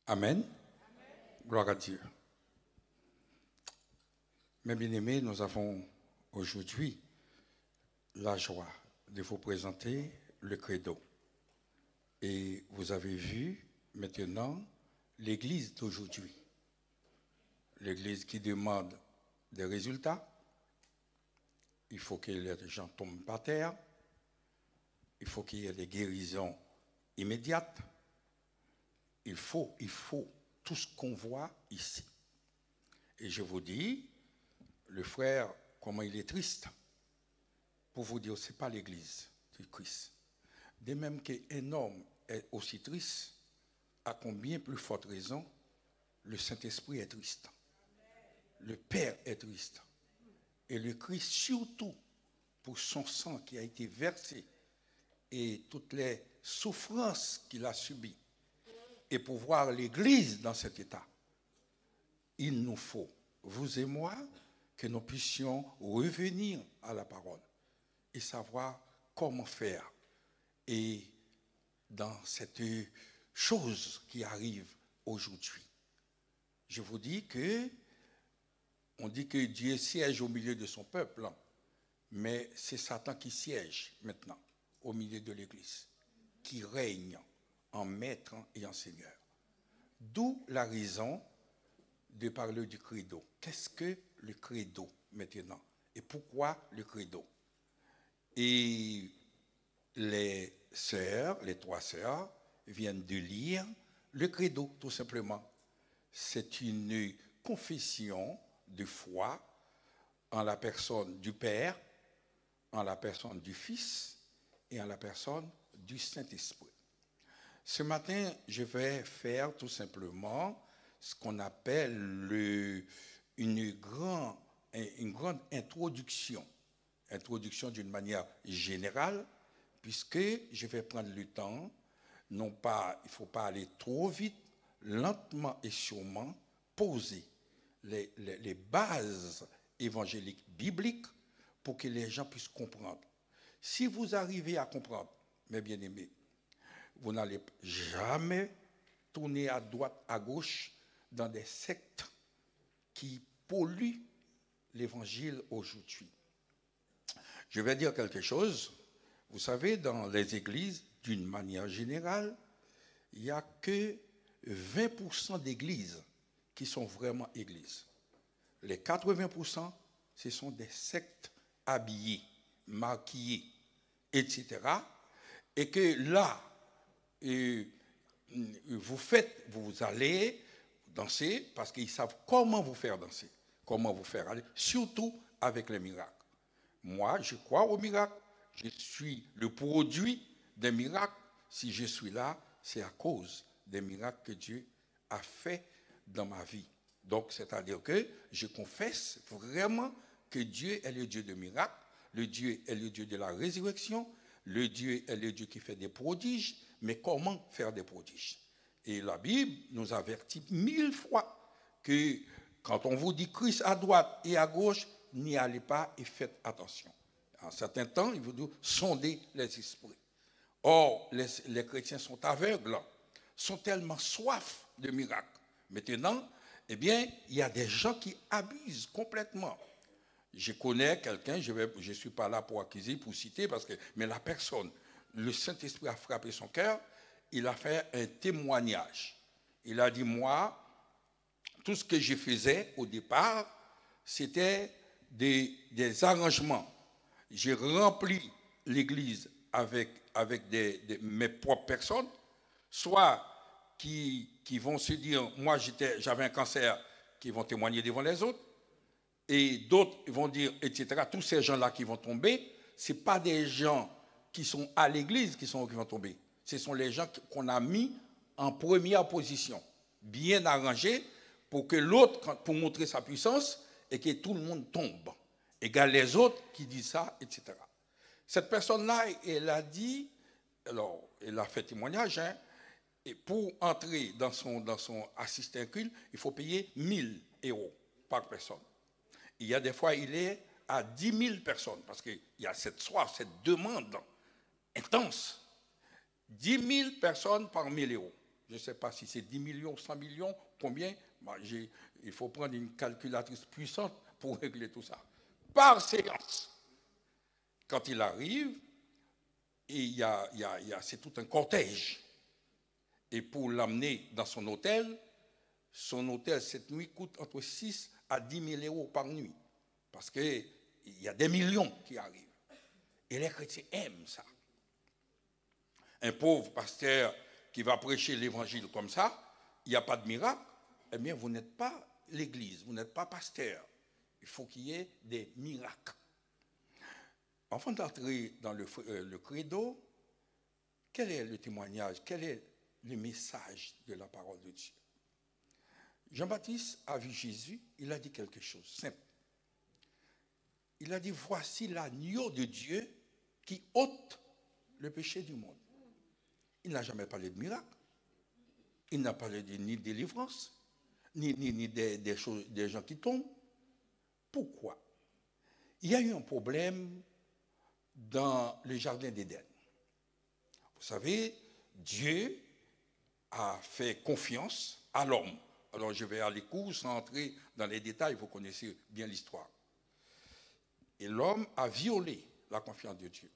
Amen. Gloire à Dieu. Mes bien-aimés, nous avons aujourd'hui la joie de vous présenter le credo. Et vous avez vu maintenant l'Église d'aujourd'hui. L'Église qui demande des résultats. Il faut que les gens tombent par terre. Il faut qu'il y ait des guérisons immédiates. Il faut tout ce qu'on voit ici. Et je vous dis, le frère, comment il est triste. Pour vous dire, ce n'est pas l'Église de Christ. De même qu'un homme est aussi triste, à combien plus forte raison, le Saint-Esprit est triste. Le Père est triste. Et le Christ, surtout, pour son sang qui a été versé et toutes les souffrances qu'il a subies, et pour voir l'Église dans cet état, il nous faut, vous et moi, que nous puissions revenir à la parole et savoir comment faire. Et dans cette chose qui arrive aujourd'hui, je vous dis que, on dit que Dieu siège au milieu de son peuple, mais c'est Satan qui siège maintenant au milieu de l'Église, qui règne en maître et en seigneur. D'où la raison de parler du credo. Qu'est-ce que le credo maintenant? Et pourquoi le credo? Et les sœurs, les trois sœurs, viennent de lire le credo, tout simplement. C'est une confession de foi en la personne du Père, en la personne du Fils et en la personne du Saint-Esprit. Ce matin, je vais faire tout simplement ce qu'on appelle une grande introduction d'une manière générale, puisque je vais prendre le temps, non pas, il ne faut pas aller trop vite, lentement et sûrement, poser les bases évangéliques bibliques pour que les gens puissent comprendre. Si vous arrivez à comprendre, mes bien-aimés, vous n'allez jamais tourner à droite, à gauche, dans des sectes qui polluent l'évangile aujourd'hui. Je vais dire quelque chose. Vous savez, dans les églises, d'une manière générale, il n'y a que 20% d'églises qui sont vraiment églises. Les 80%, ce sont des sectes habillées, maquillées, etc. Et que là, vous allez danser parce qu'ils savent comment vous faire danser, comment vous faire aller, surtout avec les miracles. Moi, je crois aux miracles. Je suis le produit des miracles. Si je suis là, c'est à cause des miracles que Dieu a fait dans ma vie. Donc, c'est-à-dire que je confesse vraiment que Dieu est le Dieu de miracles, le Dieu est le Dieu de la résurrection, le Dieu est le Dieu qui fait des prodiges, mais comment faire des prodiges? Et la Bible nous avertit 1000 fois que quand on vous dit Christ à droite et à gauche, n'y allez pas et faites attention. En certains temps, il vous dit sondez les esprits. Or, les chrétiens sont aveugles, sont tellement soif de miracles. Maintenant, eh bien, il y a des gens qui abusent complètement. Je connais quelqu'un, je ne suis pas là pour accuser, pour citer, mais la personne, le Saint-Esprit a frappé son cœur, il a fait un témoignage. Il a dit, moi, tout ce que je faisais au départ, c'était des arrangements. J'ai rempli l'église avec mes propres personnes, soit qui vont se dire, moi j'avais un cancer, qui vont témoigner devant les autres, et d'autres vont dire, etc. Tous ces gens-là qui vont tomber, ce n'est pas des gens qui sont à l'église qui vont tomber. Ce sont les gens qu'on a mis en première position, bien arrangés, pour que l'autre, pour montrer sa puissance, et que tout le monde tombe. Égale les autres qui disent ça, etc. Cette personne-là, elle a dit, alors, elle a fait témoignage, hein, et pour entrer dans son assistant culte, il faut payer 1000 € par personne. Il y a des fois, il est à 10 000 personnes, parce qu'il y a cette soif, cette demande intense. 10 000 personnes par 1000 €. Je ne sais pas si c'est 10 millions, 100 millions, combien. Il faut prendre une calculatrice puissante pour régler tout ça. Par séance. Quand il arrive, et c'est tout un cortège. Et pour l'amener dans son hôtel cette nuit coûte entre 6 à 10 000 euros par nuit. Parce qu'il y a des millions qui arrivent. Et les chrétiens aiment ça. Un pauvre pasteur qui va prêcher l'évangile comme ça, il n'y a pas de miracle, eh bien, vous n'êtes pas l'église, vous n'êtes pas pasteur. Il faut qu'il y ait des miracles. Avant d'entrer dans le credo, quel est le témoignage, quel est le message de la parole de Dieu? Jean-Baptiste a vu Jésus, il a dit quelque chose simple. Il a dit, voici l'agneau de Dieu qui ôte le péché du monde. Il n'a jamais parlé de miracle. Il n'a parlé ni de délivrance, ni des gens qui tombent. Pourquoi? Il y a eu un problème dans le jardin d'Éden. Vous savez, Dieu a fait confiance à l'homme. Alors je vais aller court sans entrer dans les détails, vous connaissez bien l'histoire. Et l'homme a violé la confiance de Dieu.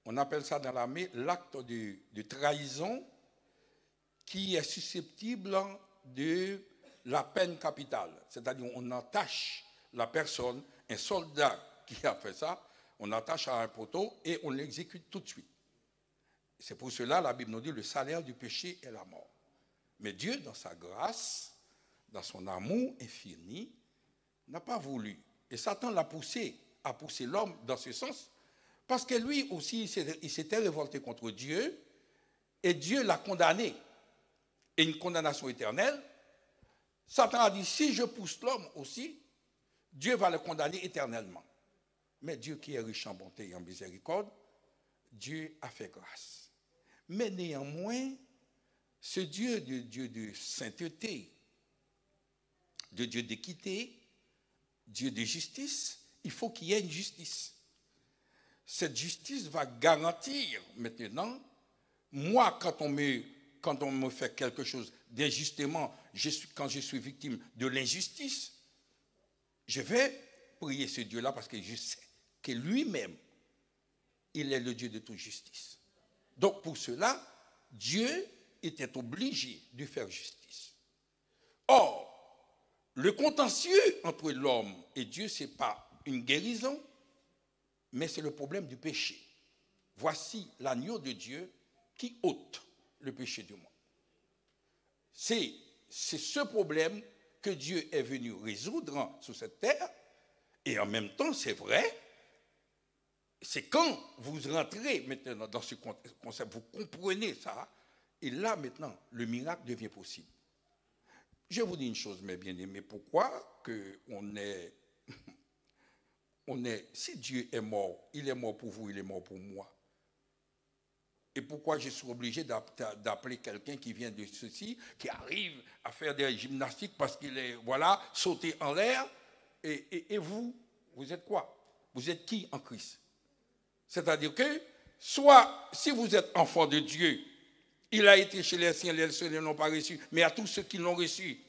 On appelle ça dans l'armée l'acte de trahison qui est susceptible de la peine capitale. C'est-à-dire on attache la personne, un soldat qui a fait ça, on attache à un poteau et on l'exécute tout de suite. C'est pour cela la Bible nous dit le salaire du péché est la mort. Mais Dieu, dans sa grâce, dans son amour infini, n'a pas voulu. Et Satan l'a poussé, a poussé l'homme dans ce sens, parce que lui aussi, il s'était révolté contre Dieu, et Dieu l'a condamné. Et une condamnation éternelle. Satan a dit, si je pousse l'homme aussi, Dieu va le condamner éternellement. Mais Dieu qui est riche en bonté et en miséricorde, Dieu a fait grâce. Mais néanmoins, ce Dieu de sainteté, de Dieu d'équité, Dieu de justice, il faut qu'il y ait une justice. Cette justice va garantir maintenant, moi quand on me fait quelque chose d'injustement, quand je suis victime de l'injustice, je vais prier ce Dieu-là parce que je sais que lui-même, il est le Dieu de toute justice. Donc pour cela, Dieu était obligé de faire justice. Or, le contentieux entre l'homme et Dieu, ce n'est pas une guérison, mais c'est le problème du péché. Voici l'agneau de Dieu qui ôte le péché du monde. C'est ce problème que Dieu est venu résoudre sur cette terre, et en même temps, c'est vrai, c'est quand vous rentrez maintenant dans ce concept, vous comprenez ça, et là maintenant, le miracle devient possible. Je vous dis une chose, mes bien-aimés, pourquoi que si Dieu est mort, il est mort pour vous, il est mort pour moi. Et pourquoi je suis obligé d'appeler quelqu'un qui vient de ceci, qui arrive à faire des gymnastiques parce qu'il est, voilà, sauté en l'air, et vous êtes quoi? Vous êtes qui en Christ? C'est-à-dire que, soit, si vous êtes enfant de Dieu, il a été chez les siens, les siens ne l'ont pas reçu, mais à tous ceux qui l'ont reçu,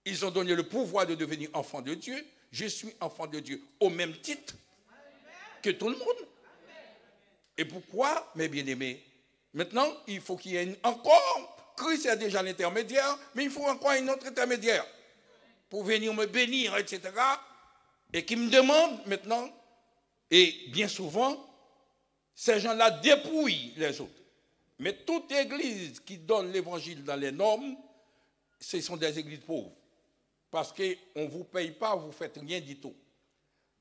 ils ont donné le pouvoir de devenir enfant de Dieu. Je suis enfant de Dieu au même titre que tout le monde. Et pourquoi, mes bien-aimés? Maintenant, il faut qu'il y ait encore, Christ est déjà l'intermédiaire, mais il faut encore un autre intermédiaire pour venir me bénir, etc. Et qui me demande maintenant, et bien souvent, ces gens-là dépouillent les autres. Mais toute église qui donne l'évangile dans les normes, ce sont des églises pauvres. Parce qu'on ne vous paye pas, vous ne faites rien du tout.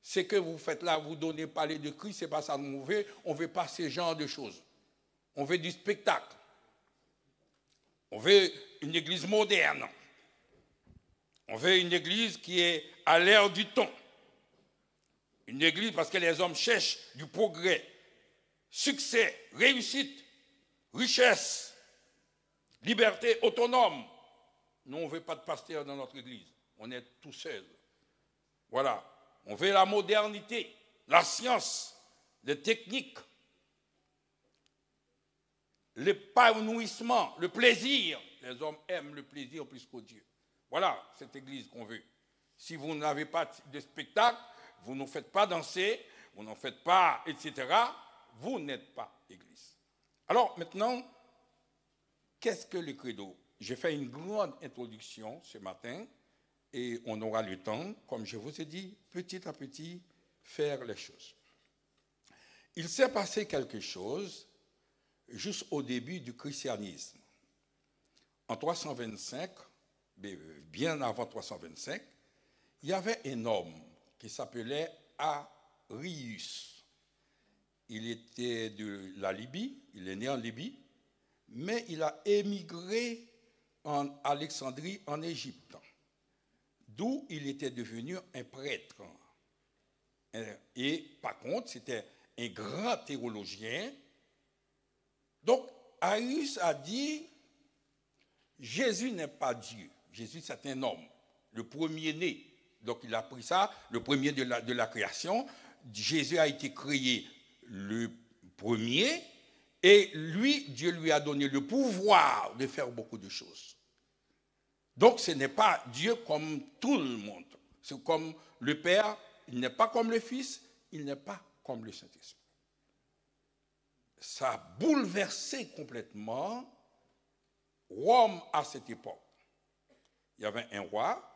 Ce que vous faites là, vous donnez parler de Christ, ce n'est pas ça qu'on veut. On ne veut pas ce genre de choses. On veut du spectacle. On veut une église moderne. On veut une église qui est à l'ère du temps. Une église parce que les hommes cherchent du progrès, succès, réussite, richesse, liberté autonome. Nous, on ne veut pas de pasteur dans notre église. On est tout seul. Voilà. On veut la modernité, la science, les techniques. l'épanouissement, le plaisir. Les hommes aiment le plaisir plus que Dieu. Voilà cette église qu'on veut. Si vous n'avez pas de spectacle, vous ne faites pas danser, vous n'en faites pas, etc., vous n'êtes pas église. Alors maintenant, qu'est-ce que le credo? J'ai fait une grande introduction ce matin et on aura le temps, comme je vous ai dit, petit à petit, faire les choses. Il s'est passé quelque chose juste au début du christianisme. En 325, bien avant 325, il y avait un homme qui s'appelait Arius. Il était de la Libye, il est né en Libye, mais il a émigré en Alexandrie, en Égypte, d'où il était devenu un prêtre. Et par contre, c'était un grand théologien. Donc, Arius a dit, Jésus n'est pas Dieu. Jésus, c'est un homme, le premier-né. Donc, il a pris ça, le premier de la création. Jésus a été créé le premier, et lui, Dieu lui a donné le pouvoir de faire beaucoup de choses. Donc, ce n'est pas Dieu comme tout le monde. C'est comme le Père, il n'est pas comme le Fils, il n'est pas comme le Saint-Esprit. Ça a bouleversé complètement Rome à cette époque. Il y avait un roi,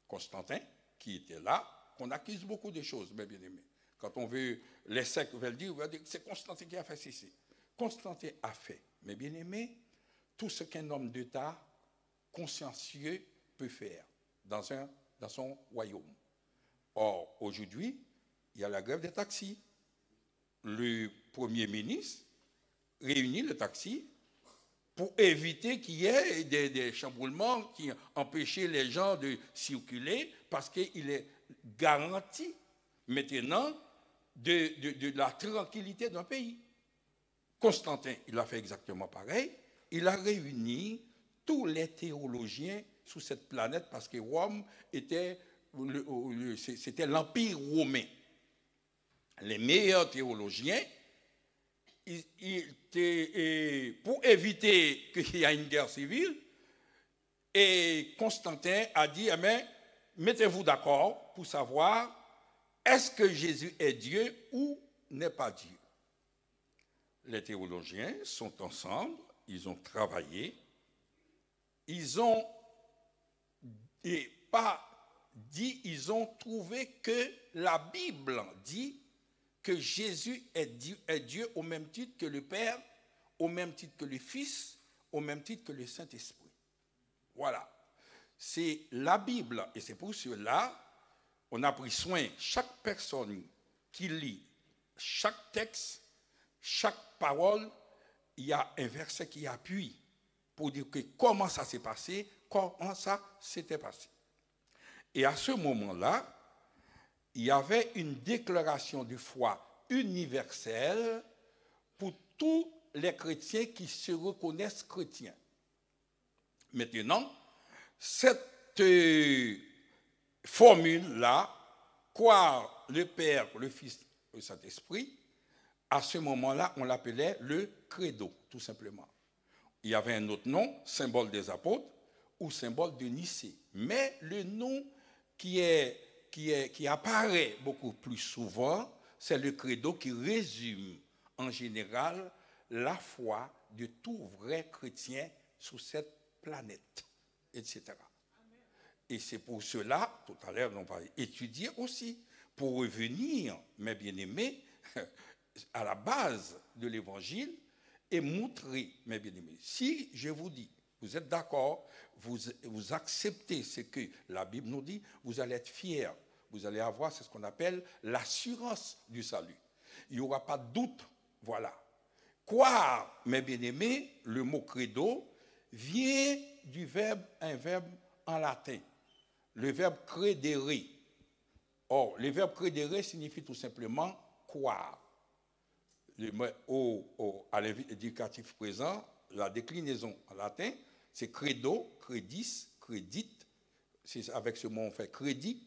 Constantin, qui était là, qu'on accuse beaucoup de choses, mes bien-aimés. Quand on veut, les sectes veulent dire c'est Constantin qui a fait ceci. Constantin a fait, mes bien-aimés, tout ce qu'un homme d'État consciencieux peut faire dans son royaume. Or, aujourd'hui, il y a la grève des taxis. Le Premier ministre réunit le taxi pour éviter qu'il y ait des chamboulements qui empêchent les gens de circuler parce qu'il est garanti maintenant de la tranquillité d'un pays. Constantin, il a fait exactement pareil. Il a réuni tous les théologiens sur cette planète parce que Rome c'était l'Empire romain. Les meilleurs théologiens, pour éviter qu'il y ait une guerre civile, et Constantin a dit, mettez-vous d'accord pour savoir est-ce que Jésus est Dieu ou n'est pas Dieu. Les théologiens sont ensemble, ils ont travaillé, ils ont ils ont trouvé que la Bible dit que Jésus est Dieu au même titre que le Père, au même titre que le Fils, au même titre que le Saint-Esprit. Voilà. C'est la Bible. Et c'est pour cela on a pris soin, chaque personne qui lit chaque texte, chaque parole, il y a un verset qui appuie pour dire que comment ça s'est passé, comment ça s'était passé. Et à ce moment-là, il y avait une déclaration de foi universelle pour tous les chrétiens qui se reconnaissent chrétiens. Maintenant, cette formule-là, croire le Père, le Fils, le Saint-Esprit, à ce moment-là, on l'appelait le credo, tout simplement. Il y avait un autre nom, symbole des apôtres, ou symbole de Nicée. Mais le nom qui apparaît beaucoup plus souvent, c'est le credo qui résume en général la foi de tout vrai chrétien sur cette planète, etc. Amen. Et c'est pour cela, tout à l'heure, on va étudier aussi, pour revenir, mes bien-aimés, à la base de l'évangile et montrer, mes bien-aimés, si je vous dis, vous êtes d'accord, vous acceptez ce que la Bible nous dit, vous allez être fiers, vous allez avoir ce qu'on appelle l'assurance du salut. Il n'y aura pas de doute, voilà. Croire, mes bien-aimés, le mot credo vient du verbe, un verbe en latin, le verbe credere. Or, le verbe credere signifie tout simplement croire. À l'éducatif présent, la déclinaison en latin, c'est credo, credis, credit. C'est avec ce mot on fait crédit.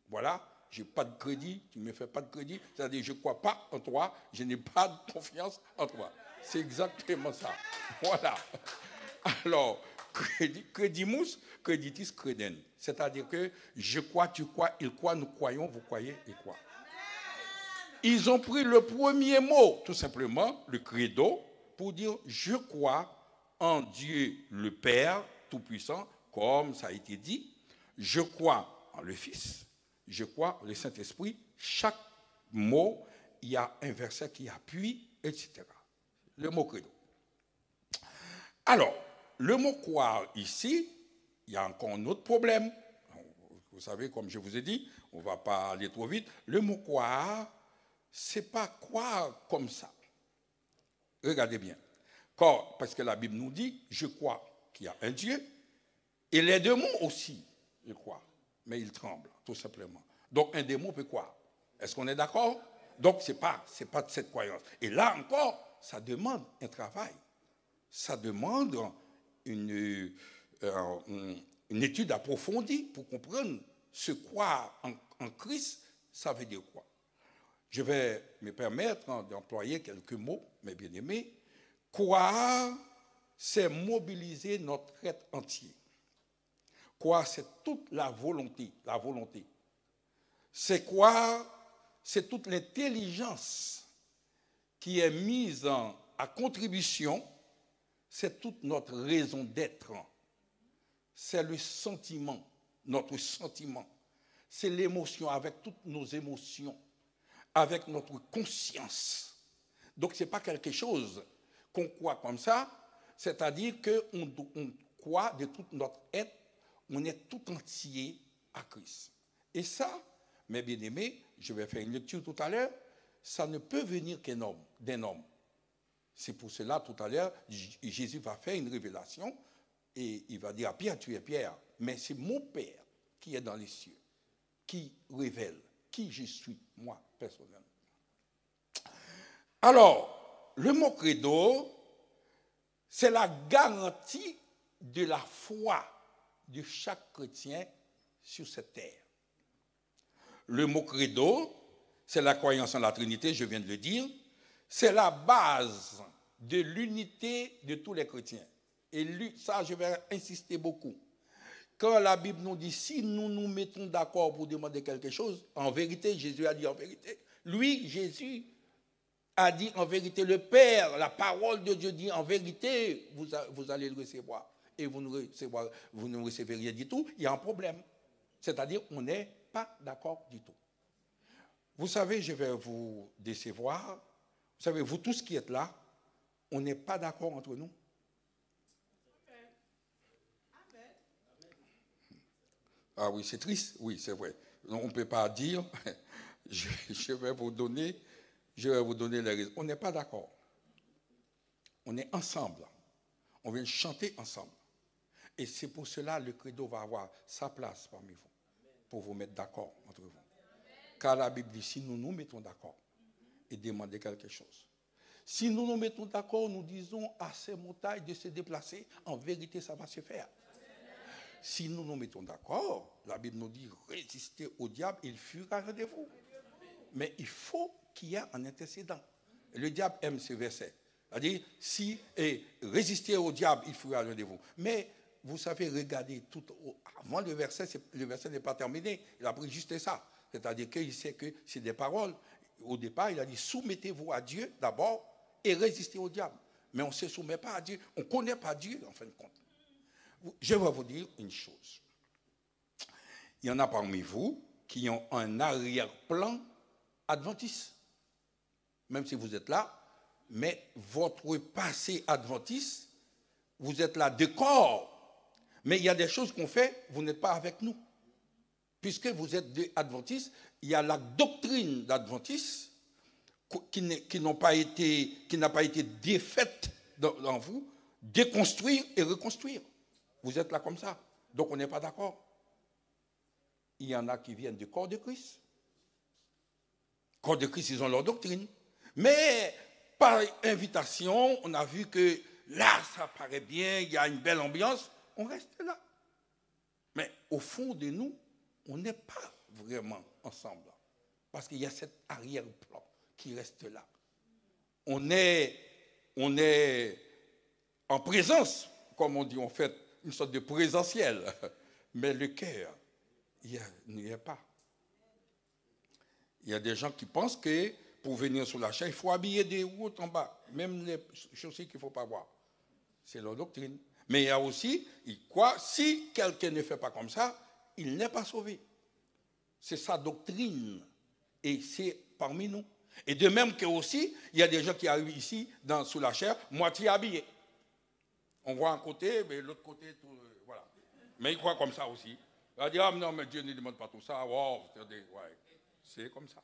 Voilà, je n'ai pas de crédit, tu ne me fais pas de crédit. C'est-à-dire, je ne crois pas en toi, je n'ai pas de confiance en toi. C'est exactement ça. Voilà. Alors, credimus, creditis, creden. C'est-à-dire que je crois, tu crois, il croit, nous croyons, vous croyez, il croit. Ils ont pris le premier mot, tout simplement, le credo, pour dire je crois en Dieu le Père Tout-Puissant, comme ça a été dit. Je crois en le Fils, je crois en le Saint-Esprit. Chaque mot, il y a un verset qui appuie, etc. Le mot credo. Alors, le mot croire ici, il y a encore un autre problème. Vous savez, comme je vous ai dit, on ne va pas aller trop vite. Le mot croire, ce n'est pas croire comme ça. Regardez bien. Parce que la Bible nous dit, je crois qu'il y a un Dieu, et les démons aussi, je crois, mais ils tremblent, tout simplement. Donc un démon peut croire. Est-ce qu'on est d'accord? Donc ce n'est pas de cette croyance. Et là encore, ça demande un travail. Ça demande une étude approfondie pour comprendre ce croire en Christ, ça veut dire quoi? Je vais me permettre d'employer quelques mots, mes bien-aimés. Croire, c'est mobiliser notre être entier. Croire, c'est toute la volonté. La volonté. C'est croire, c'est toute l'intelligence qui est mise à contribution. C'est toute notre raison d'être. C'est le sentiment, notre sentiment. C'est l'émotion, avec toutes nos émotions, avec notre conscience. Donc, ce n'est pas quelque chose qu'on croit comme ça, c'est-à-dire qu'on croit de tout notre être, on est tout entier à Christ. Et ça, mes bien-aimés, je vais faire une lecture tout à l'heure, ça ne peut venir d'un homme. C'est pour cela, tout à l'heure, Jésus va faire une révélation et il va dire à Pierre, tu es Pierre, mais c'est mon Père qui est dans les cieux, qui révèle qui je suis, moi, personnellement. Alors, le mot credo, c'est la garantie de la foi de chaque chrétien sur cette terre. Le mot credo, c'est la croyance en la Trinité, je viens de le dire, c'est la base de l'unité de tous les chrétiens. Et ça, je vais insister beaucoup. Quand la Bible nous dit, si nous nous mettons d'accord pour demander quelque chose, en vérité, Jésus a dit en vérité. Lui, Jésus, a dit en vérité, le Père, la parole de Dieu dit en vérité, vous allez le recevoir. Et vous ne recevez rien du tout, il y a un problème. C'est-à-dire, on n'est pas d'accord du tout. Vous savez, je vais vous décevoir. Vous savez, vous tous qui êtes là, on n'est pas d'accord entre nous. Ah oui, c'est triste. Oui, c'est vrai. On ne peut pas dire, je vais vous donner les raisons. On n'est pas d'accord. On est ensemble. On vient chanter ensemble. Et c'est pour cela que le credo va avoir sa place parmi vous, pour vous mettre d'accord entre vous. Car la Bible dit, si nous nous mettons d'accord et demandons quelque chose, si nous nous mettons d'accord, nous disons à ces montagnes de se déplacer, en vérité, ça va se faire. Si nous nous mettons d'accord, la Bible nous dit, résistez au diable, il fuira de vous. Mais il faut qu'il y ait un antécédent. Le diable aime ce verset. C'est-à-dire, si résistez au diable, il fuira de vous. Mais vous savez, regardez, avant le verset n'est pas terminé. Il a pris juste ça. C'est-à-dire qu'il sait que c'est des paroles. Au départ, il a dit, soumettez-vous à Dieu d'abord et résistez au diable. Mais on ne se soumet pas à Dieu. On ne connaît pas Dieu, en fin de compte. Je vais vous dire une chose. Il y en a parmi vous qui ont un arrière-plan adventiste. Même si vous êtes là, mais votre passé adventiste, vous êtes là de corps. Mais il y a des choses qu'on fait, vous n'êtes pas avec nous. Puisque vous êtes des adventistes, il y a la doctrine d'adventiste qui n'a pas été défaite dans vous, déconstruire et reconstruire. Vous êtes là comme ça. Donc on n'est pas d'accord. Il y en a qui viennent du corps de Christ. Le corps de Christ, ils ont leur doctrine. Mais par invitation, on a vu que là, ça paraît bien, il y a une belle ambiance, on reste là. Mais au fond de nous, on n'est pas vraiment ensemble. Parce qu'il y a cet arrière-plan qui reste là. On est on est en présence, comme on dit, on fait une sorte de présentiel, mais le cœur, il n'y est pas. Il y a des gens qui pensent que pour venir sur la chair, il faut habiller des routes en bas, même les chaussées qu'il ne faut pas voir. C'est leur doctrine. Mais il y a aussi, ils croient, si quelqu'un ne fait pas comme ça, il n'est pas sauvé. C'est sa doctrine. Et c'est parmi nous. Et de même que aussi, il y a des gens qui arrivent ici, sous la chair, moitié habillés. On voit un côté, mais l'autre côté, tout, voilà. Mais ils croient comme ça aussi. On va dire, ah non, mais Dieu ne demande pas tout ça. Wow, ouais. C'est comme ça.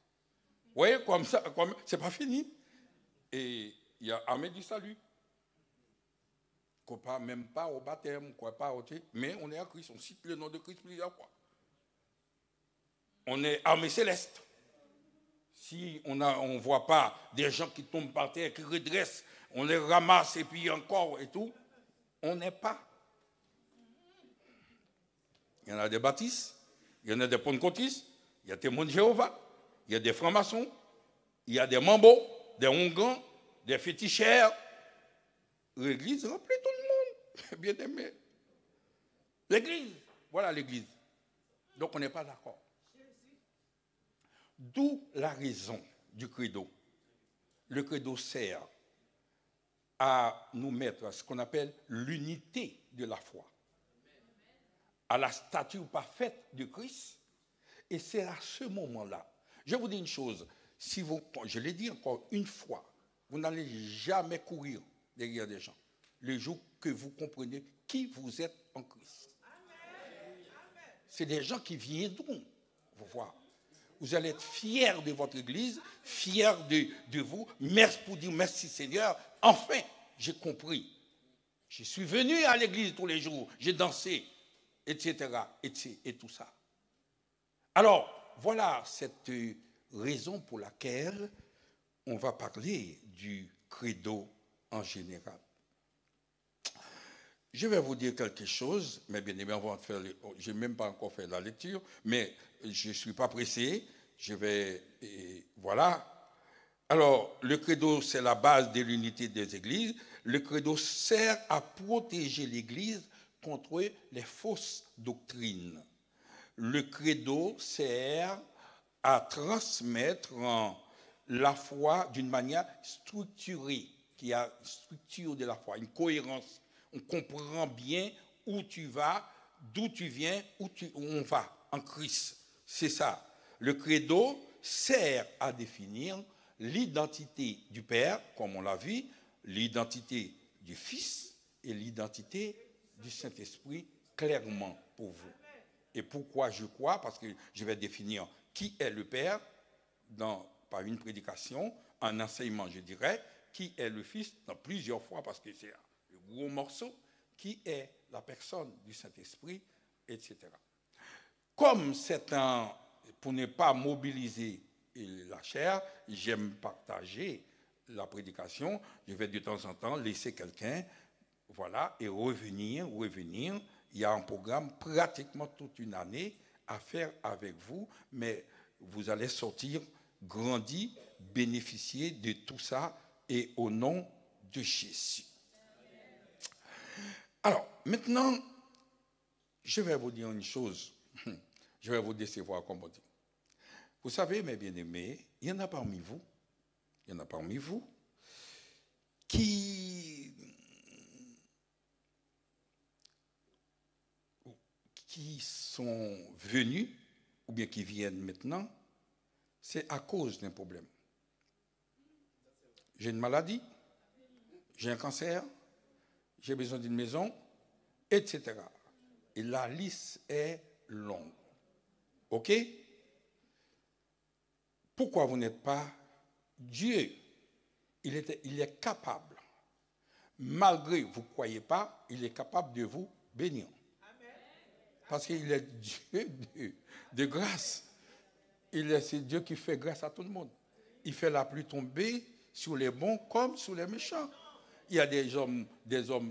Vous voyez, comme ça, c'est pas fini. Et il y a armée du salut. Même pas au baptême, pas au mais on est à Christ. On cite le nom de Christ plusieurs fois. On est armée céleste. Si on ne voit pas des gens qui tombent par terre, qui redressent, on les ramasse et puis encore et tout, on n'est pas. Il y en a des baptistes, il y en a des pentecôtistes, il y a des témoins de Jéhovah, il y a des francs-maçons, il y a des mambos, des hongans, des féticheurs. L'église remplit tout le monde, bien aimé. L'église, voilà l'église. Donc on n'est pas d'accord. D'où la raison du credo. Le credo sert à nous mettre à ce qu'on appelle l'unité de la foi, à la stature parfaite de Christ. Et c'est à ce moment-là. Je vous dis une chose, je l'ai dit encore une fois, vous n'allez jamais courir derrière des gens, le jour que vous comprenez qui vous êtes en Christ. C'est des gens qui viendront vous voir. Vous allez être fiers de votre église, fiers de vous. Merci pour dire merci Seigneur. Enfin, j'ai compris. Je suis venu à l'église tous les jours. J'ai dansé, etc., et tout ça. Alors, voilà cette raison pour laquelle on va parler du credo en général. Je vais vous dire quelque chose, mais bien évidemment, je n'ai même pas encore fait la lecture, mais je ne suis pas pressé. Voilà. Alors, le credo, c'est la base de l'unité des églises. Le credo sert à protéger l'église contre les fausses doctrines. Le credo sert à transmettre la foi d'une manière structurée, qui a une structure de la foi, une cohérence. On comprend bien où tu vas, d'où tu viens, où on va en Christ. C'est ça. Le credo sert à définir l'identité du Père, comme on l'a vu, l'identité du Fils et l'identité du Saint-Esprit clairement pour vous. Et pourquoi je crois? Parce que je vais définir qui est le Père par une prédication, un enseignement, je dirais, qui est le Fils dans plusieurs fois, parce que c'est gros morceau, qui est la personne du Saint-Esprit, etc. Comme c'est pour ne pas mobiliser la chair, j'aime partager la prédication, je vais de temps en temps laisser quelqu'un, voilà, et revenir. Il y a un programme pratiquement toute une année à faire avec vous, mais vous allez sortir grandi, bénéficier de tout ça, et au nom de Jésus. Alors, maintenant, je vais vous dire une chose. Je vais vous décevoir, comme on dit. Vous savez, mes bien-aimés, il y en a parmi vous qui sont venus, ou bien qui viennent maintenant, c'est à cause d'un problème. J'ai une maladie, j'ai un cancer, j'ai besoin d'une maison, etc. Et la liste est longue. OK? Pourquoi vous n'êtes pas Dieu? Il est capable. Malgré vous ne croyez pas, il est capable de vous bénir. Parce qu'il est Dieu de grâce. C'est Dieu qui fait grâce à tout le monde. Il fait la pluie tomber sur les bons comme sur les méchants. Il y a des hommes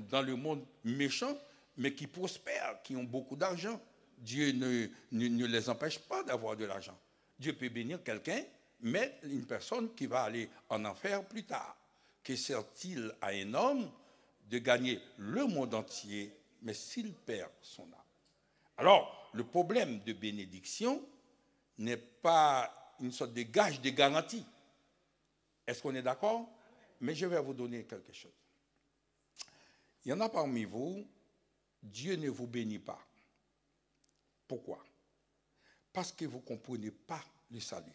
dans le monde méchants, mais qui prospèrent, qui ont beaucoup d'argent. Dieu ne les empêche pas d'avoir de l'argent. Dieu peut bénir quelqu'un, mais une personne qui va aller en enfer plus tard. que sert-il à un homme de gagner le monde entier, mais s'il perd son âme? Alors, le problème de bénédiction n'est pas une sorte de gage de garantie. Est-ce qu'on est d'accord? Mais je vais vous donner quelque chose. Il y en a parmi vous, Dieu ne vous bénit pas. Pourquoi? Parce que vous ne comprenez pas le salut.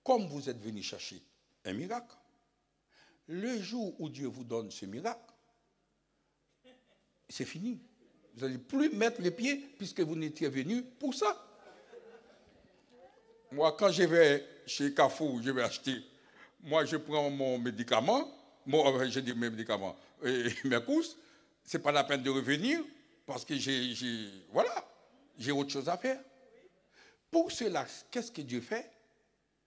Comme vous êtes venu chercher un miracle, le jour où Dieu vous donne ce miracle, c'est fini. Vous n'allez plus mettre les pieds puisque vous n'étiez venu pour ça. Moi, quand je vais chez Carrefour, je vais acheter, moi je prends mon médicament, je dis mes médicaments, mes courses, ce n'est pas la peine de revenir parce que j'ai autre chose à faire. Pour cela, qu'est-ce que Dieu fait?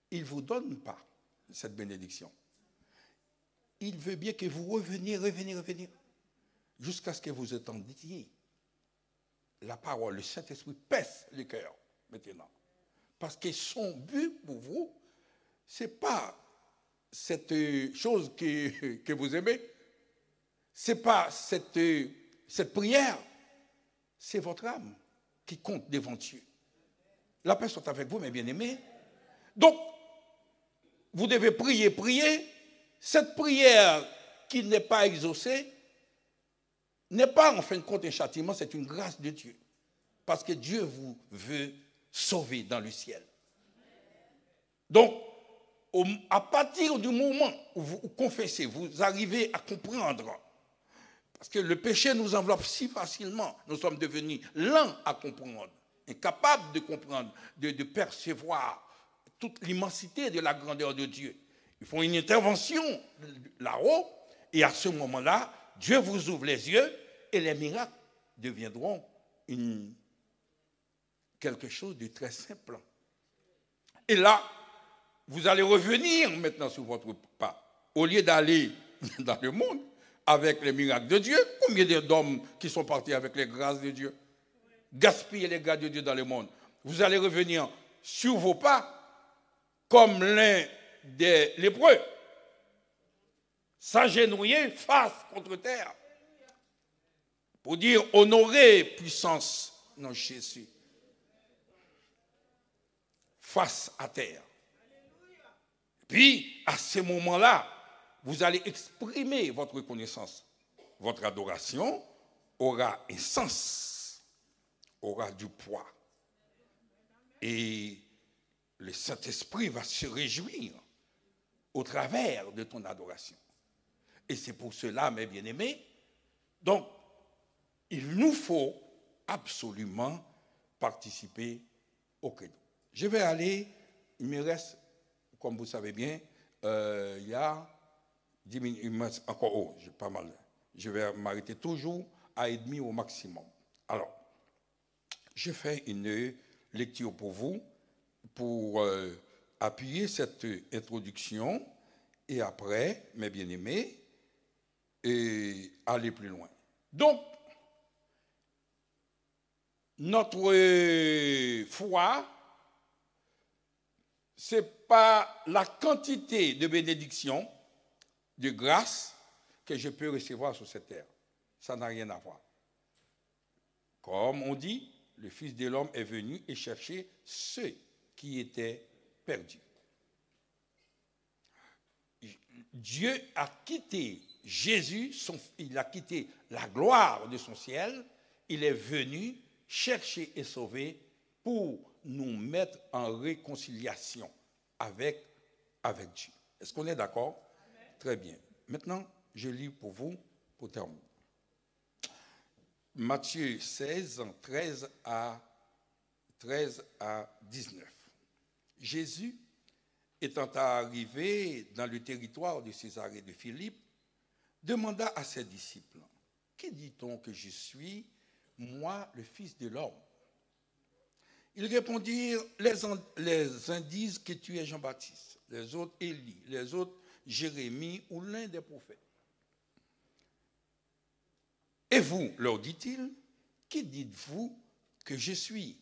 Il ne vous donne pas cette bénédiction. Il veut bien que vous reveniez, jusqu'à ce que vous entendiez la parole, le Saint-Esprit pèse le cœur maintenant. Parce que son but pour vous, ce n'est pas cette chose que vous aimez, ce n'est pas cette prière, c'est votre âme qui compte devant Dieu. La paix soit avec vous, mes bien-aimés. Donc, vous devez prier. Cette prière qui n'est pas exaucée n'est pas en fin de compte un châtiment, c'est une grâce de Dieu. Parce que Dieu vous veut sauver dans le ciel. Donc, à partir du moment où vous confessez, vous arrivez à comprendre. Parce que le péché nous enveloppe si facilement. Nous sommes devenus lents à comprendre, incapables de comprendre, de percevoir toute l'immensité de la grandeur de Dieu. Ils font une intervention là-haut, et à ce moment-là, Dieu vous ouvre les yeux, et les miracles deviendront quelque chose de très simple. Et là, vous allez revenir maintenant sur votre pas. Au lieu d'aller dans le monde avec les miracles de Dieu, combien d'hommes qui sont partis avec les grâces de Dieu? Gaspiller les grâces de Dieu dans le monde. Vous allez revenir sur vos pas comme l'un des lépreux, s'agenouiller face contre terre pour dire honorer puissance non Jésus face à terre. Puis à ce moment-là, vous allez exprimer votre reconnaissance. Votre adoration aura un sens, aura du poids. Et le Saint-Esprit va se réjouir au travers de ton adoration. Et c'est pour cela, mes bien-aimés, donc, il nous faut absolument participer au credo. Je vais aller, il me reste, comme vous savez bien, il y a 10 minutes, il me reste encore, j'ai pas mal. Je vais m'arrêter toujours à 1h30 au maximum. Alors, je fais une lecture pour vous, pour appuyer cette introduction, et après, mes bien-aimés, et aller plus loin. Donc, notre foi, ce n'est pas la quantité de bénédictions, de grâce que je peux recevoir sur cette terre. Ça n'a rien à voir. Comme on dit, le Fils de l'homme est venu et chercher ceux qui étaient perdus. Dieu a quitté Jésus, il a quitté la gloire de son ciel, il est venu chercher et sauver pour nous mettre en réconciliation avec Dieu. Est-ce qu'on est d'accord? Très bien. Maintenant, je lis pour vous, pour terminer. Matthieu 16, 13 à 19. Jésus, étant arrivé dans le territoire de Césarée de Philippe, demanda à ses disciples, « Qui dit-on que je suis, moi, le Fils de l'homme ?» Ils répondirent, les uns disent que tu es Jean-Baptiste, les autres Élie, les autres Jérémie ou l'un des prophètes. Et vous, leur dit-il, qui dites-vous que je suis?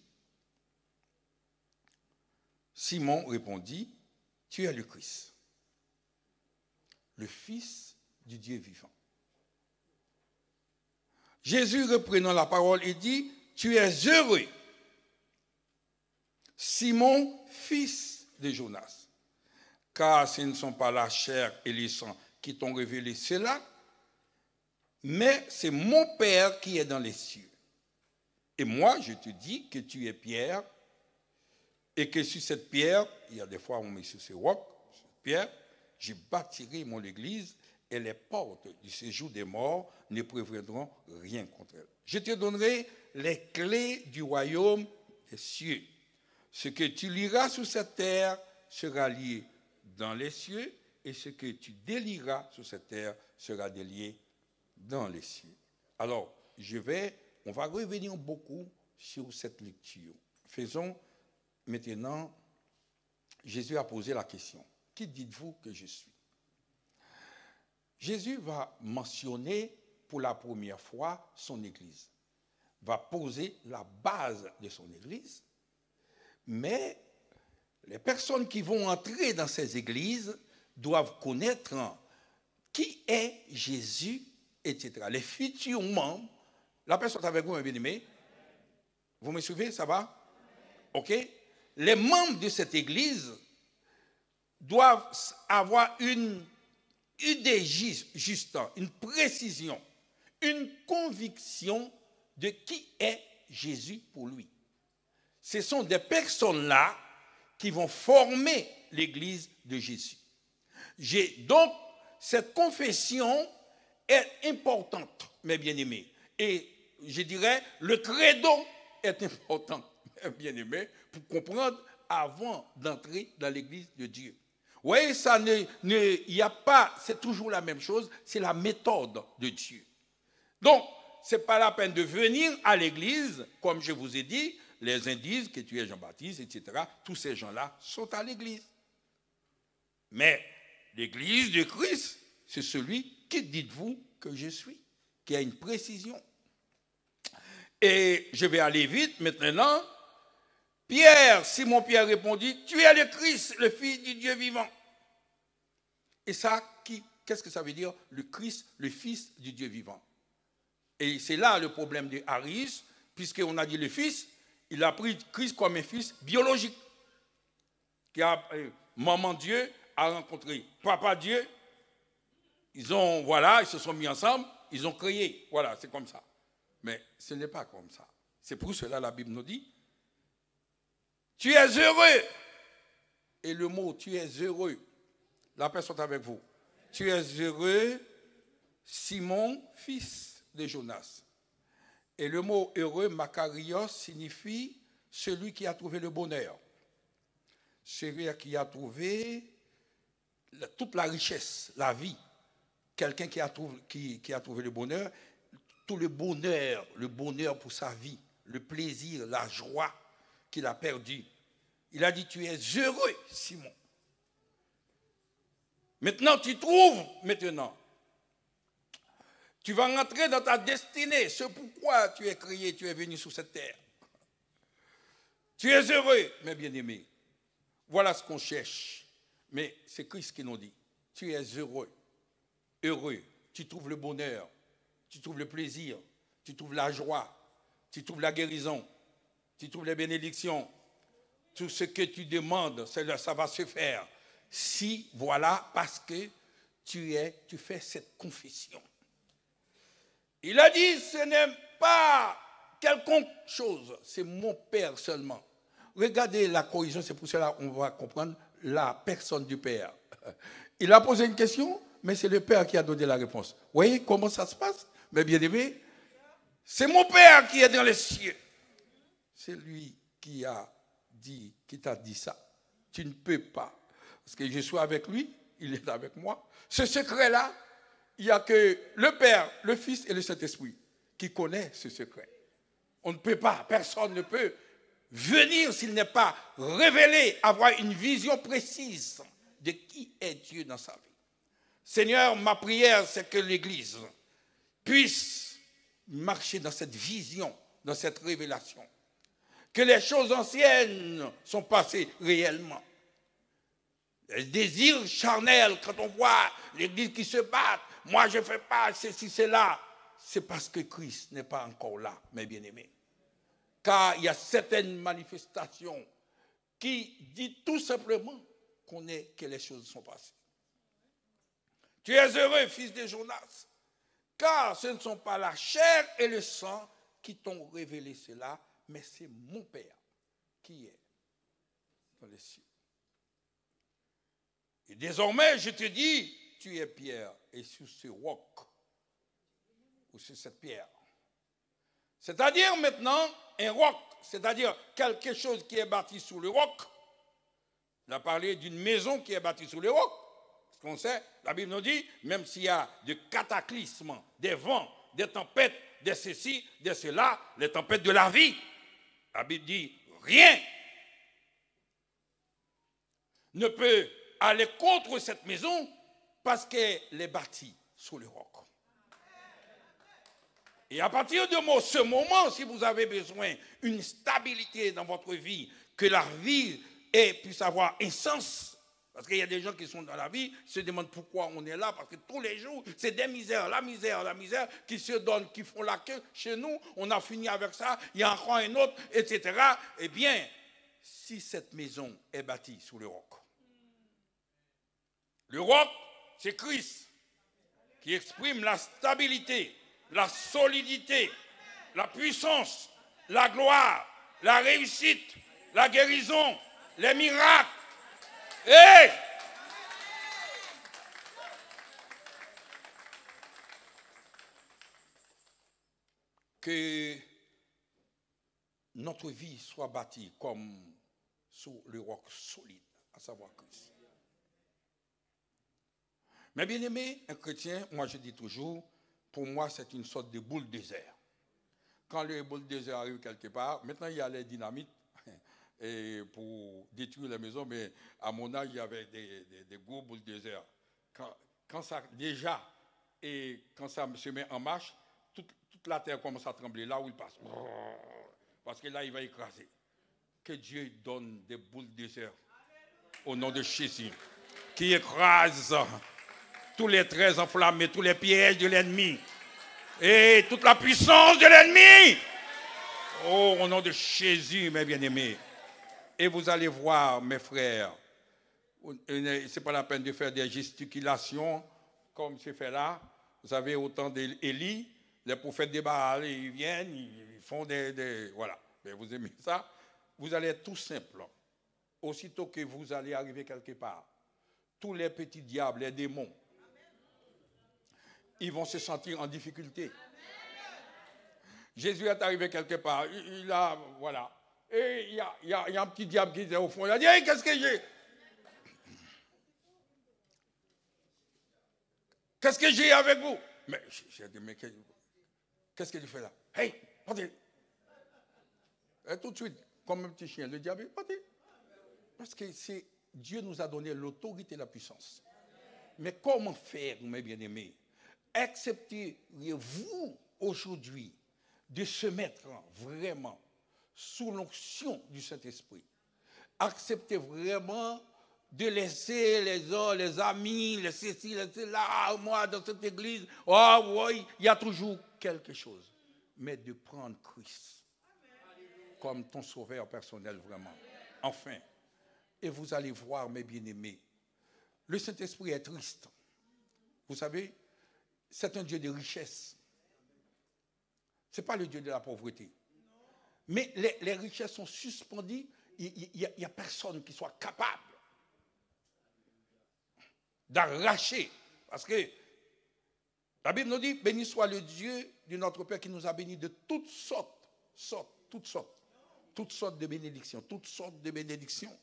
Simon répondit, tu es le Christ, le Fils du Dieu vivant. Jésus, reprenant la parole, il dit, tu es heureux, Simon, fils de Jonas, car ce ne sont pas la chair et le sang qui t'ont révélé cela, mais c'est mon Père qui est dans les cieux. Et moi, je te dis que tu es Pierre, et que sur cette pierre, il y a des fois on met sur ces rocs, cette pierre, je bâtirai mon église, et les portes du séjour des morts ne prévaudront rien contre elle. Je te donnerai les clés du royaume des cieux. Ce que tu liras sur cette terre sera lié dans les cieux, et ce que tu délieras sur cette terre sera délié dans les cieux. Alors, on va revenir beaucoup sur cette lecture. Faisons maintenant, Jésus a posé la question, qui dites-vous que je suis? Jésus va mentionner pour la première fois son Église, va poser la base de son Église, mais les personnes qui vont entrer dans ces églises doivent connaître qui est Jésus, etc. Les futurs membres, la personne avec vous, mes bien-aimés, vous me suivez, ça va? Ok? Les membres de cette église doivent avoir une idée juste, une précision, une conviction de qui est Jésus pour lui. Ce sont des personnes-là qui vont former l'église de Jésus. Donc, cette confession est importante, mes bien-aimés. Et je dirais, le credo est important, mes bien-aimés, pour comprendre avant d'entrer dans l'église de Dieu. Vous voyez, il n'y a pas, c'est toujours la même chose, c'est la méthode de Dieu. Donc, ce n'est pas la peine de venir à l'église, comme je vous ai dit, les uns disent que tu es Jean-Baptiste, etc. Tous ces gens-là sont à l'église. Mais l'église de Christ, c'est celui qui dites-vous que je suis, qui a une précision. Et je vais aller vite maintenant. Pierre, Simon Pierre répondit, tu es le Christ, le Fils du Dieu vivant. Et ça, qu'est-ce que ça veut dire? Le Christ, le Fils du Dieu vivant. Et c'est là le problème de Arius, puisqu'on a dit le Fils, il a pris Christ comme un fils biologique. Maman Dieu a rencontré Papa Dieu. Ils se sont mis ensemble, ils ont créé. Voilà, c'est comme ça. Mais ce n'est pas comme ça. C'est pour cela la Bible nous dit, tu es heureux. Et le mot tu es heureux, la personne avec vous. Tu es heureux, Simon, fils de Jonas. Et le mot heureux, Makarios, signifie celui qui a trouvé le bonheur. Celui qui a trouvé toute la richesse, la vie. Quelqu'un qui a trouvé le bonheur, tout le bonheur pour sa vie, le plaisir, la joie qu'il a perdu. Il a dit, tu es heureux, Simon. Maintenant, tu vas rentrer dans ta destinée, ce pourquoi tu es créé, tu es venu sur cette terre. Tu es heureux, mes bien-aimés. Voilà ce qu'on cherche. Mais c'est Christ qui nous dit, tu es heureux. Heureux. Tu trouves le bonheur, tu trouves le plaisir, tu trouves la joie, tu trouves la guérison, tu trouves les bénédictions. Tout ce que tu demandes, ça va se faire. Si, voilà, parce que tu fais cette confession. Il a dit, ce n'est pas quelconque chose, c'est mon Père seulement. Regardez la cohésion, c'est pour cela qu'on va comprendre la personne du Père. Il a posé une question, mais c'est le Père qui a donné la réponse. Vous voyez comment ça se passe, mes bien-aimés? C'est mon Père qui est dans les cieux. C'est lui qui t'a dit ça. Tu ne peux pas. Parce que je suis avec lui, il est avec moi. Ce secret-là, il n'y a que le Père, le Fils et le Saint-Esprit qui connaissent ce secret. On ne peut pas, personne ne peut venir s'il n'est pas révélé, avoir une vision précise de qui est Dieu dans sa vie. Seigneur, ma prière, c'est que l'Église puisse marcher dans cette vision, dans cette révélation. Que les choses anciennes sont passées réellement. Le désir charnel, quand on voit l'Église qui se bat, moi je ne fais pas ceci, cela, c'est parce que Christ n'est pas encore là, mes bien-aimés. Car il y a certaines manifestations qui disent tout simplement que les choses sont passées. Tu es heureux, fils de Jonas, car ce ne sont pas la chair et le sang qui t'ont révélé cela, mais c'est mon Père qui est dans les cieux. Et désormais, je te dis, tu es Pierre, et sur ce roc, ou sur cette pierre. C'est-à-dire maintenant, un roc, c'est-à-dire quelque chose qui est bâti sous le roc. On a parlé d'une maison qui est bâtie sous le roc. Parce qu'on sait, la Bible nous dit, même s'il y a des cataclysmes, des vents, des tempêtes, de ceci, de cela, les tempêtes de la vie, la Bible dit, rien ne peut aller contre cette maison parce qu'elle est bâtie sous le roc. Et à partir de ce moment, si vous avez besoin d'une stabilité dans votre vie, que la vie puisse avoir un sens, parce qu'il y a des gens qui sont dans la vie, se demandent pourquoi on est là, parce que tous les jours, c'est des misères, la misère, qui se donnent, qui font la queue. Chez nous, on a fini avec ça, il y a encore un autre, etc. Eh bien, si cette maison est bâtie sous le roc, c'est Christ qui exprime la stabilité, la solidité, la puissance, la gloire, la réussite, la guérison, les miracles. Hey! Que notre vie soit bâtie comme sur le roc solide, à savoir Christ. Mais bien aimé, un chrétien, moi je dis toujours, pour moi c'est une sorte de boule désert. Quand le boule désert arrive quelque part, maintenant il y a les dynamites et pour détruire les maisons, mais à mon âge il y avait des gros boules désert. Quand ça déjà, et quand ça se met en marche, toute la terre commence à trembler là où il passe. Parce que là il va écraser. Que Dieu donne des boules désert au nom de Jésus, qui écrase tous les traits enflammés, tous les pièges de l'ennemi et toute la puissance de l'ennemi. Oh, au nom de Jésus, mes bien-aimés. Et vous allez voir, mes frères, ce n'est pas la peine de faire des gesticulations comme c'est fait là. Vous savez, au temps d'Élie, les prophètes des Baal, ils viennent, ils font voilà. Mais vous aimez ça? Vous allez être tout simple. Aussitôt que vous allez arriver quelque part, tous les petits diables, les démons, ils vont se sentir en difficulté. Jésus est arrivé quelque part, il a, voilà. Et il y a un petit diable qui était au fond, il a dit, hey, qu'est-ce que j'ai? Qu'est-ce que j'ai avec vous? Mais j'ai dit, mais qu'est-ce que tu fais là? Hey, partez. Et tout de suite, comme un petit chien, le diable, partez. Parce que Dieu nous a donné l'autorité et la puissance. Mais comment faire, mes bien-aimés? Accepteriez-vous aujourd'hui de se mettre vraiment sous l'onction du Saint-Esprit? Acceptez vraiment de laisser les amis, les ceci, les cela, moi dans cette église, oh oui, il y a toujours quelque chose. Mais de prendre Christ comme ton sauveur personnel vraiment. Enfin, et vous allez voir, mes bien-aimés, le Saint-Esprit est triste. Vous savez, c'est un Dieu de richesse. Ce n'est pas le Dieu de la pauvreté. Mais les richesses sont suspendues. Il n'y a personne qui soit capable d'arracher. Parce que la Bible nous dit, béni soit le Dieu de notre Père qui nous a bénis de toutes sortes de bénédictions, toutes sortes de bénédictions.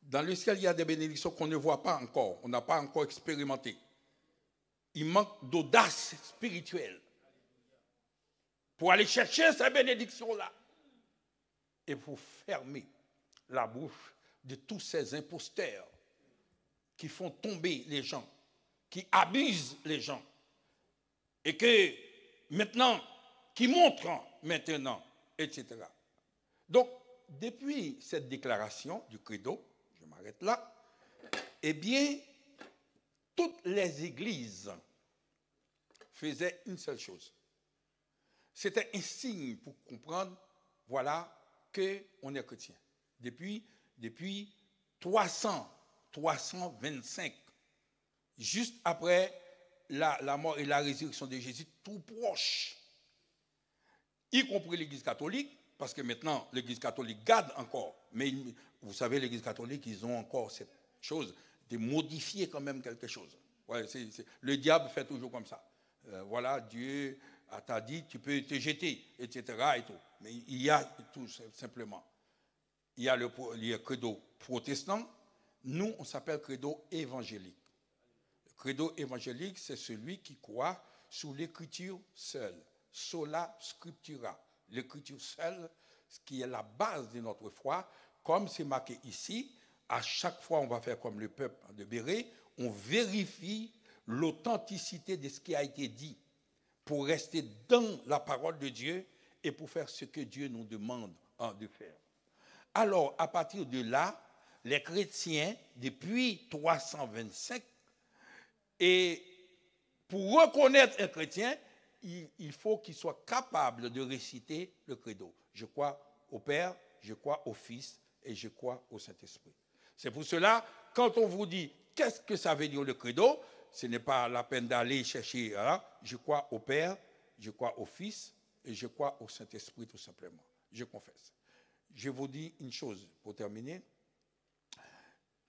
Dans le ciel, il y a des bénédictions qu'on ne voit pas encore, on n'a pas encore expérimenté. Il manque d'audace spirituelle pour aller chercher ces bénédictions-là et pour fermer la bouche de tous ces imposteurs qui font tomber les gens, qui abusent les gens et que maintenant, qui montrent etc. Donc, depuis cette déclaration du credo, je m'arrête. m'arrête là. Eh bien, toutes les églises faisaient une seule chose. C'était un signe pour comprendre, voilà, qu'on est chrétien. Depuis 325, juste après la mort et la résurrection de Jésus, tout proche, y compris l'Église catholique, parce que maintenant, l'Église catholique garde encore, mais vous savez, l'Église catholique, ils ont encore cette chose de modifier quand même quelque chose. Ouais, le diable fait toujours comme ça. Voilà, Dieu t'a dit, tu peux te jeter, etc. Et tout. Mais il y a tout simplement. Il y a le credo protestant. Nous, on s'appelle credo évangélique. Le credo évangélique, c'est celui qui croit sous l'écriture seule. Sola scriptura. L'écriture seule, ce qui est la base de notre foi. Comme c'est marqué ici, à chaque fois, on va faire comme le peuple de Bérée, on vérifie l'authenticité de ce qui a été dit pour rester dans la parole de Dieu et pour faire ce que Dieu nous demande de faire. Alors, à partir de là, les chrétiens, depuis 325, et pour reconnaître un chrétien, il faut qu'il soit capable de réciter le credo. Je crois au Père, je crois au Fils et je crois au Saint-Esprit. C'est pour cela, quand on vous dit qu'est-ce que ça veut dire le credo, ce n'est pas la peine d'aller chercher. Hein? Je crois au Père, je crois au Fils et je crois au Saint-Esprit tout simplement. Je confesse. Je vous dis une chose pour terminer.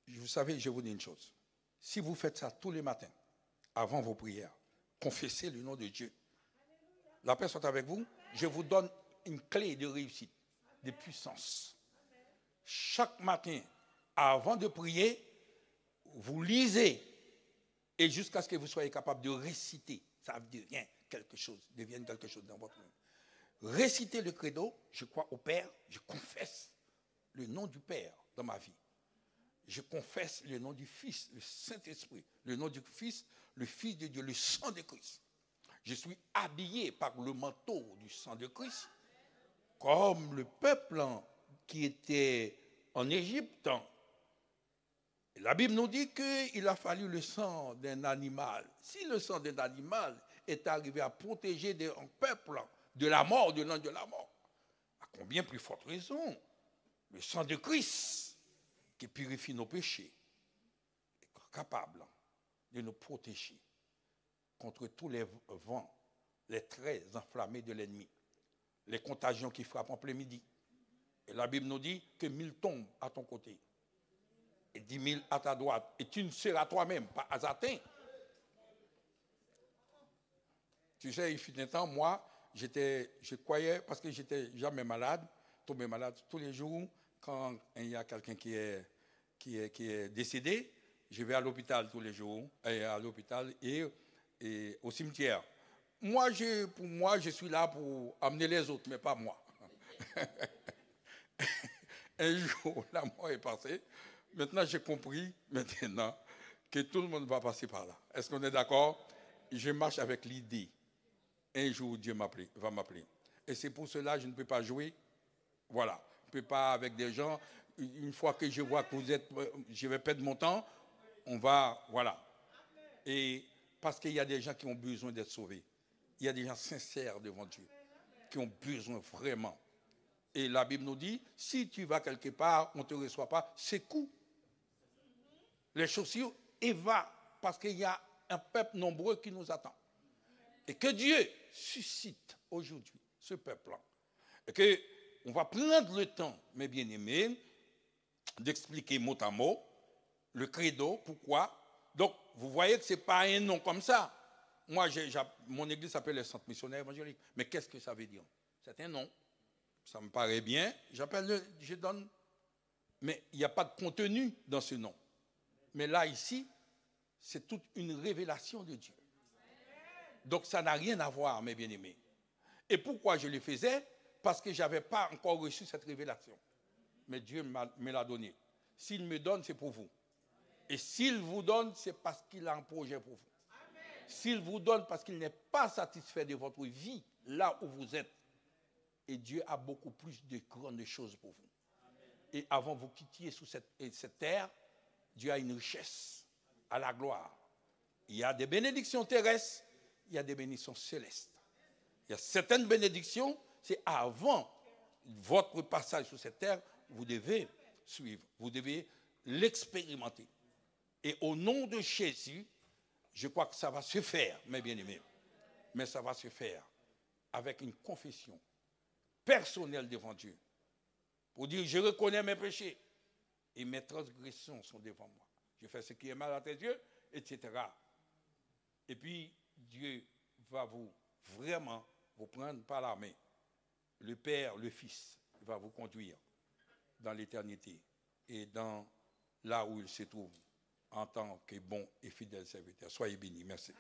Vous savez, je vous dis une chose. Si vous faites ça tous les matins, avant vos prières, confessez le nom de Dieu. La paix soit avec vous. Je vous donne une clé de réussite, de puissance. Chaque matin, avant de prier, vous lisez et jusqu'à ce que vous soyez capable de réciter, ça devient quelque chose dans votre vie. Récitez le credo, je crois au Père, je confesse le nom du Père dans ma vie. Je confesse le nom du Fils, le Saint-Esprit, le nom du Fils, le Fils de Dieu, le sang de Christ. Je suis habillé par le manteau du sang de Christ, comme le peuple qui était en Égypte. La Bible nous dit qu'il a fallu le sang d'un animal. Si le sang d'un animal est arrivé à protéger un peuple de la mort, de l'ange de la mort, à combien plus forte raison le sang de Christ qui purifie nos péchés est capable de nous protéger contre tous les vents, les traits enflammés de l'ennemi, les contagions qui frappent en plein midi. Et la Bible nous dit que 1000 tombent à ton côté et 10 000 à ta droite, et tu ne seras toi-même pas atteint. Tu sais, il fut un temps, moi, je croyais, parce que j'étais jamais malade, tombé malade tous les jours, quand il y a quelqu'un qui est décédé, je vais à l'hôpital tous les jours, à l'hôpital et au cimetière. Pour moi, je suis là pour amener les autres, mais pas moi. Un jour, la mort est passée. Maintenant, j'ai compris que tout le monde va passer par là. Est-ce qu'on est d'accord? Je marche avec l'idée. Un jour, Dieu va m'appeler. Et c'est pour cela que je ne peux pas jouer. Voilà. Je ne peux pas avec des gens. Une fois que je vois que je vais perdre mon temps, on va, voilà. Et parce qu'il y a des gens qui ont besoin d'être sauvés. Il y a des gens sincères devant Dieu, qui ont besoin vraiment. Et la Bible nous dit, si tu vas quelque part, on ne te reçoit pas, c'est coup. Les chaussures, et va, parce qu'il y a un peuple nombreux qui nous attend. Et que Dieu suscite aujourd'hui ce peuple-là. Et qu'on va prendre le temps, mes bien-aimés, d'expliquer mot à mot le credo, pourquoi. Donc, vous voyez que ce n'est pas un nom comme ça. Moi, mon église s'appelle le Centre missionnaire évangélique. Mais qu'est-ce que ça veut dire? C'est un nom. Ça me paraît bien. Je donne. Mais il n'y a pas de contenu dans ce nom. Mais là, ici, c'est toute une révélation de Dieu. Donc, ça n'a rien à voir, mes bien-aimés. Et pourquoi je le faisais? Parce que je n'avais pas encore reçu cette révélation. Mais Dieu me l'a donnée. S'il me donne, c'est pour vous. Et s'il vous donne, c'est parce qu'il a un projet pour vous. S'il vous donne parce qu'il n'est pas satisfait de votre vie, là où vous êtes, et Dieu a beaucoup plus de grandes choses pour vous. Et avant que vous quittiez sous cette terre, Dieu a une richesse à la gloire. Il y a des bénédictions terrestres, il y a des bénédictions célestes. Il y a certaines bénédictions, c'est avant votre passage sur cette terre, vous devez suivre, vous devez l'expérimenter. Et au nom de Jésus, je crois que ça va se faire, mes bien-aimés. Mais ça va se faire avec une confession personnelle devant Dieu. Pour dire, je reconnais mes péchés et mes transgressions sont devant moi. Je fais ce qui est mal à tes yeux, etc. Et puis, Dieu va vraiment vous prendre par la main. Le Père, le Fils, va vous conduire dans l'éternité et dans là où il se trouve en tant que bon et fidèle serviteur. Soyez bénis. Merci.